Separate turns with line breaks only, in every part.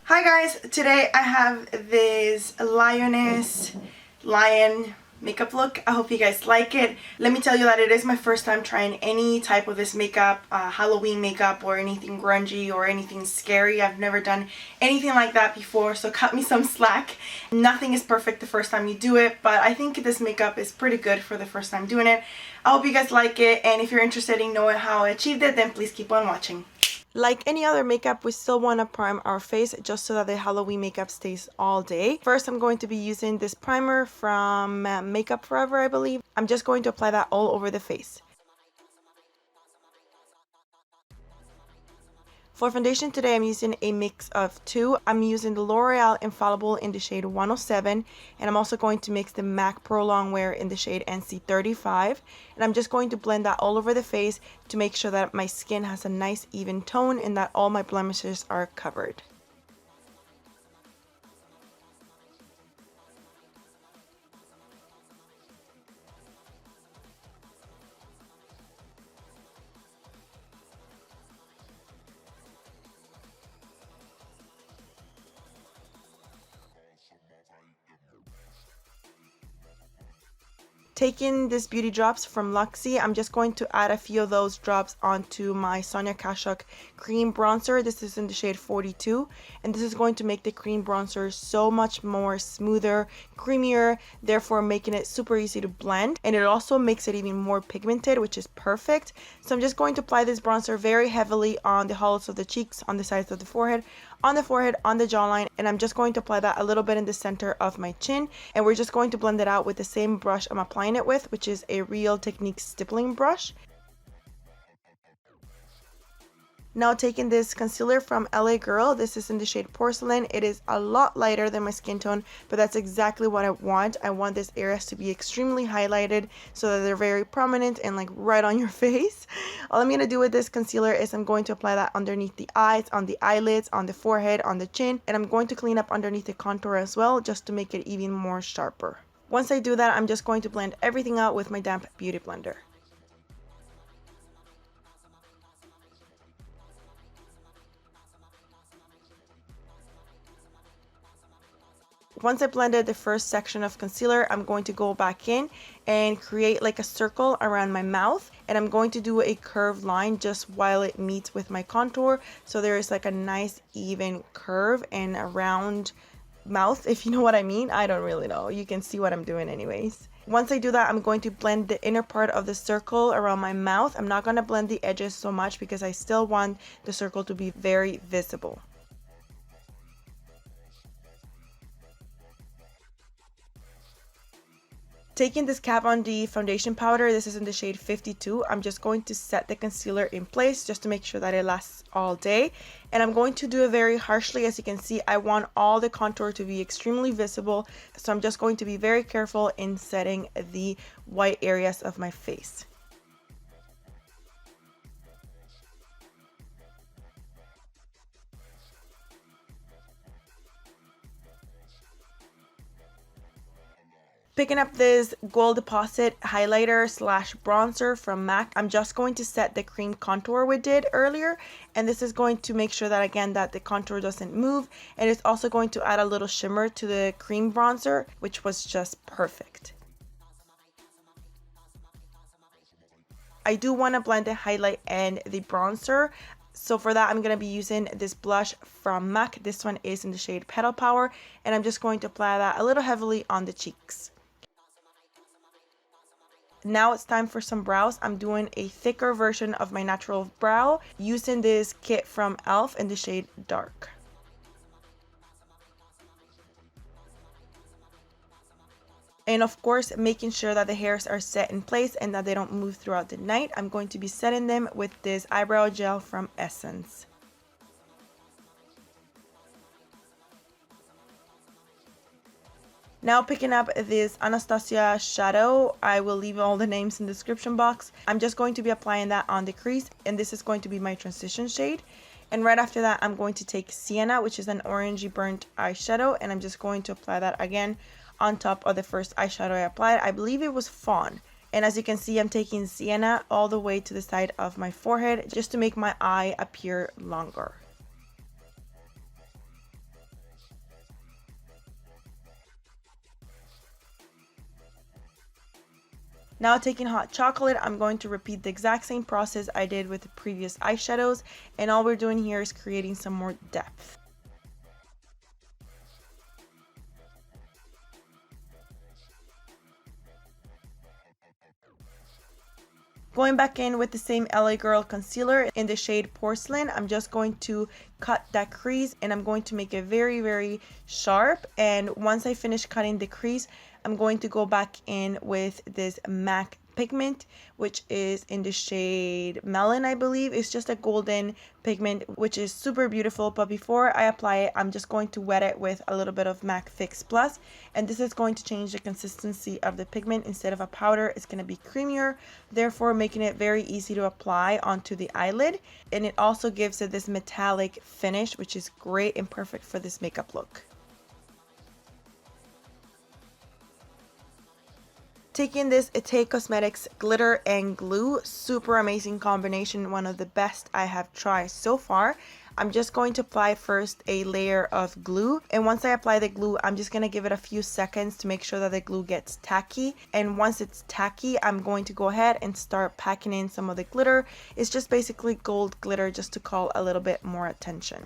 Hi guys, today I have this lion makeup look. I hope you guys like it. Let me tell you that it is my first time trying any type of this makeup, Halloween makeup or anything grungy or anything scary. I've never done anything like that before, so cut me some slack. Nothing is perfect the first time you do it, but I think this makeup is pretty good for the first time doing it. I hope you guys like it, and if you're interested in knowing how I achieved it, then please keep on watching. Like any other makeup, we still want to prime our face just so that the Halloween makeup stays all day. First, I'm going to be using this primer from Makeup Forever, I believe. I'm just going to apply that all over the face. For foundation today, I'm using a mix of two. I'm using the L'Oreal Infallible in the shade 107, and I'm also going to mix the MAC Pro Longwear in the shade NC35. And I'm just going to blend that all over the face to make sure that my skin has a nice even tone and that all my blemishes are covered. Taking these beauty drops from Luxie, I'm just going to add a few of those drops onto my Sonia Kashuk cream bronzer. This is in the shade 42, and this is going to make the cream bronzer so much more smoother, creamier, therefore making it super easy to blend, and it also makes it even more pigmented, which is perfect. So I'm just going to apply this bronzer very heavily on the hollows of the cheeks, on the sides of the forehead, on the jawline, and I'm just going to apply that a little bit in the center of my chin, and we're just going to blend it out with the same brush I'm applying it with, which is a Real Techniques stippling brush. Now taking this concealer from LA Girl, this is in the shade Porcelain. It is a lot lighter than my skin tone, but that's exactly what I want. I want these areas to be extremely highlighted so that they're very prominent and like right on your face. All I'm going to do with this concealer is I'm going to apply that underneath the eyes, on the eyelids, on the forehead, on the chin, and I'm going to clean up underneath the contour as well, just to make it even more sharper. Once I do that, I'm just going to blend everything out with my damp beauty blender. Once I blended the first section of concealer, I'm going to go back in and create like a circle around my mouth, and I'm going to do a curved line just while it meets with my contour, so there is like a nice even curve and a round mouth, if you know what I mean. I don't really know. You can see what I'm doing anyways. Once I do that, I'm going to blend the inner part of the circle around my mouth. I'm not going to blend the edges so much because I still want the circle to be very visible. Taking this Kat Von D foundation powder, this is in the shade 52, I'm just going to set the concealer in place just to make sure that it lasts all day. And I'm going to do it very harshly. As you can see, I want all the contour to be extremely visible, so I'm just going to be very careful in setting the white areas of my face. Picking up this Gold Deposit highlighter slash bronzer from MAC, I'm just going to set the cream contour we did earlier, and this is going to make sure that again that the contour doesn't move, and it's also going to add a little shimmer to the cream bronzer, which was just perfect. I do want to blend the highlight and the bronzer. So for that, I'm going to be using this blush from MAC. This one is in the shade Petal Power, and I'm just going to apply that a little heavily on the cheeks. Now it's time for some brows. I'm doing a thicker version of my natural brow using this kit from e.l.f. in the shade Dark. And of course, making sure that the hairs are set in place and that they don't move throughout the night, I'm going to be setting them with this eyebrow gel from Essence. Now picking up this Anastasia shadow, I will leave all the names in the description box. I'm just going to be applying that on the crease, and this is going to be my transition shade. And right after that, I'm going to take Sienna, which is an orangey burnt eyeshadow, and I'm just going to apply that again on top of the first eyeshadow I applied. I believe it was Fawn. And as you can see, I'm taking Sienna all the way to the side of my forehead just to make my eye appear longer. Now taking Hot Chocolate, I'm going to repeat the exact same process I did with the previous eyeshadows, and all we're doing here is creating some more depth. Going back in with the same LA Girl concealer in the shade Porcelain, I'm just going to cut that crease, and I'm going to make it very, very sharp. And once I finish cutting the crease, I'm going to go back in with this MAC pigment, which is in the shade Melon, I believe. It's just a golden pigment, which is super beautiful. But before I apply it, I'm just going to wet it with a little bit of MAC Fix Plus, and this is going to change the consistency of the pigment. Instead of a powder, it's going to be creamier, therefore making it very easy to apply onto the eyelid. And it also gives it this metallic finish, which is great and perfect for this makeup look. Taking this Ete Cosmetics glitter and glue, super amazing combination, one of the best I have tried so far. I'm just going to apply first a layer of glue, and once I apply the glue, I'm just going to give it a few seconds to make sure that the glue gets tacky. And once it's tacky, I'm going to go ahead and start packing in some of the glitter. It's just basically gold glitter, just to call a little bit more attention.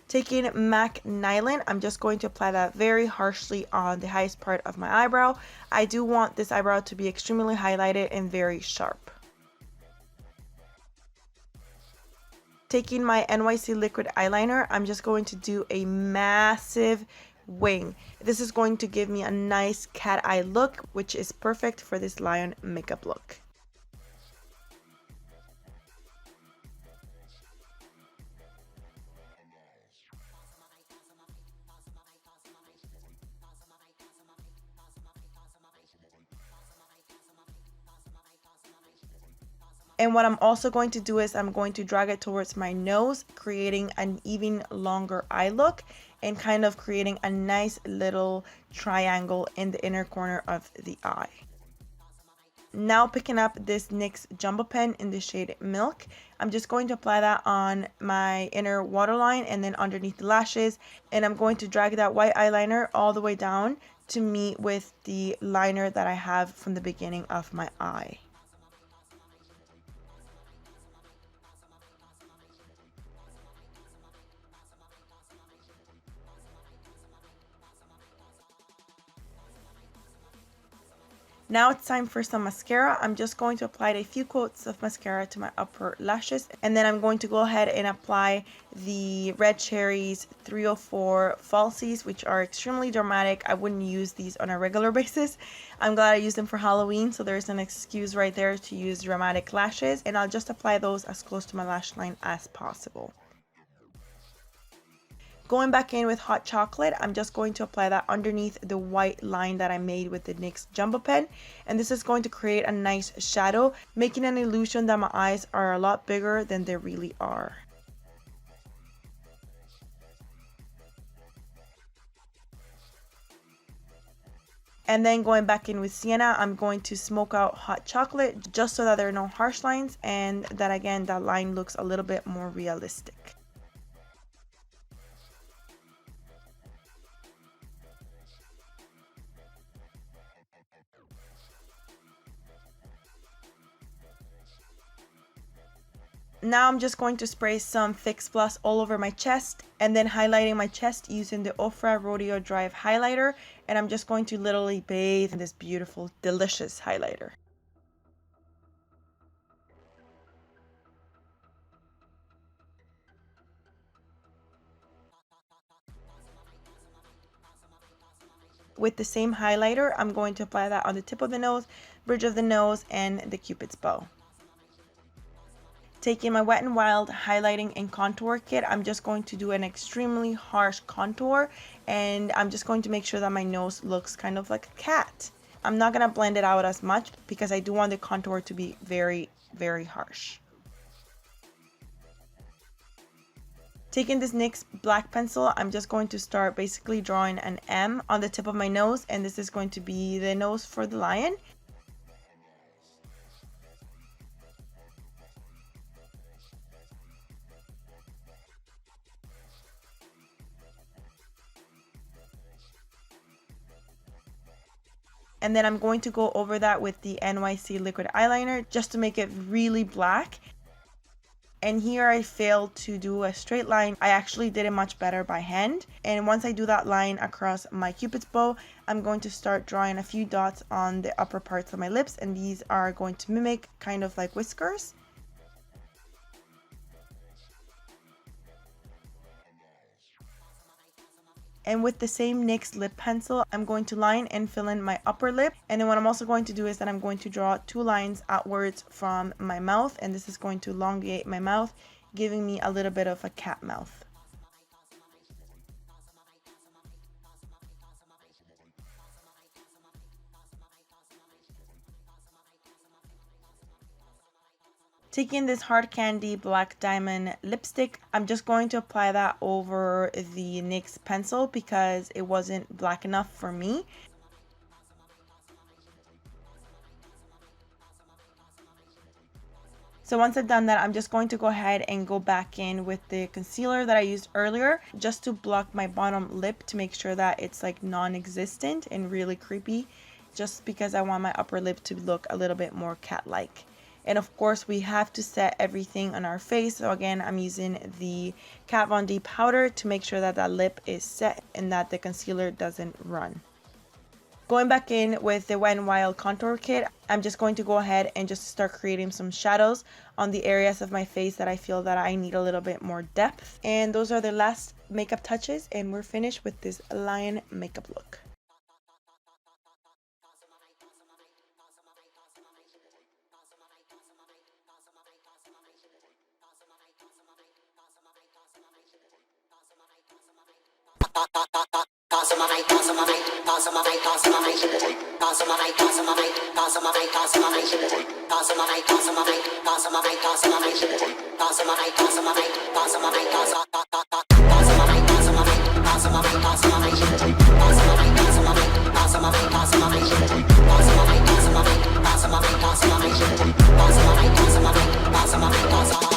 Taking MAC Nylon, I'm just going to apply that very harshly on the highest part of my eyebrow. I do want this eyebrow to be extremely highlighted and very sharp. Taking my NYC liquid eyeliner, I'm just going to do a massive wing. This is going to give me a nice cat eye look, which is perfect for this lion makeup look. And what I'm also going to do is I'm going to drag it towards my nose, creating an even longer eye look and kind of creating a nice little triangle in the inner corner of the eye. Now picking up this NYX Jumbo Pen in the shade Milk, I'm just going to apply that on my inner waterline and then underneath the lashes. And I'm going to drag that white eyeliner all the way down to meet with the liner that I have from the beginning of my eye. Now it's time for some mascara. I'm just going to apply a few coats of mascara to my upper lashes, and then I'm going to go ahead and apply the Red Cherries 304 falsies, which are extremely dramatic. I wouldn't use these on a regular basis. I'm glad I used them for Halloween, so there's an excuse right there to use dramatic lashes, and I'll just apply those as close to my lash line as possible. Going back in with Hot Chocolate, I'm just going to apply that underneath the white line that I made with the NYX Jumbo Pen. And this is going to create a nice shadow, making an illusion that my eyes are a lot bigger than they really are. And then going back in with Sienna, I'm going to smoke out Hot Chocolate just so that there are no harsh lines and that again, that line looks a little bit more realistic. Now I'm just going to spray some Fix Plus all over my chest and then highlighting my chest using the Ofra Rodeo Drive highlighter, and I'm just going to literally bathe in this beautiful, delicious highlighter. With the same highlighter, I'm going to apply that on the tip of the nose, bridge of the nose, and the Cupid's bow. Taking my Wet n Wild highlighting and contour kit, I'm just going to do an extremely harsh contour, and I'm just going to make sure that my nose looks kind of like a cat. I'm not going to blend it out as much because I do want the contour to be very, very harsh. Taking this NYX black pencil, I'm just going to start basically drawing an M on the tip of my nose, and this is going to be the nose for the lion. And then I'm going to go over that with the NYC liquid eyeliner just to make it really black. And here I failed to do a straight line. I actually did it much better by hand. And once I do that line across my cupid's bow, I'm going to start drawing a few dots on the upper parts of my lips, and these are going to mimic kind of like whiskers. And with the same NYX lip pencil, I'm going to line and fill in my upper lip. And then what I'm also going to do is that I'm going to draw 2 lines outwards from my mouth. And this is going to elongate my mouth, giving me a little bit of a cat mouth. Taking this Hard Candy Black Diamond lipstick, I'm just going to apply that over the NYX pencil because it wasn't black enough for me. So once I've done that, I'm just going to go ahead and go back in with the concealer that I used earlier just to block my bottom lip to make sure that it's like non-existent and really creepy, just because I want my upper lip to look a little bit more cat-like. And of course, we have to set everything on our face. So again, I'm using the Kat Von D powder to make sure that that lip is set and that the concealer doesn't run. Going back in with the Wet n Wild contour kit, I'm just going to go ahead and just start creating some shadows on the areas of my face that I feel that I need a little bit more depth. And those are the last makeup touches, and we're finished with this lion makeup look.
Awesome.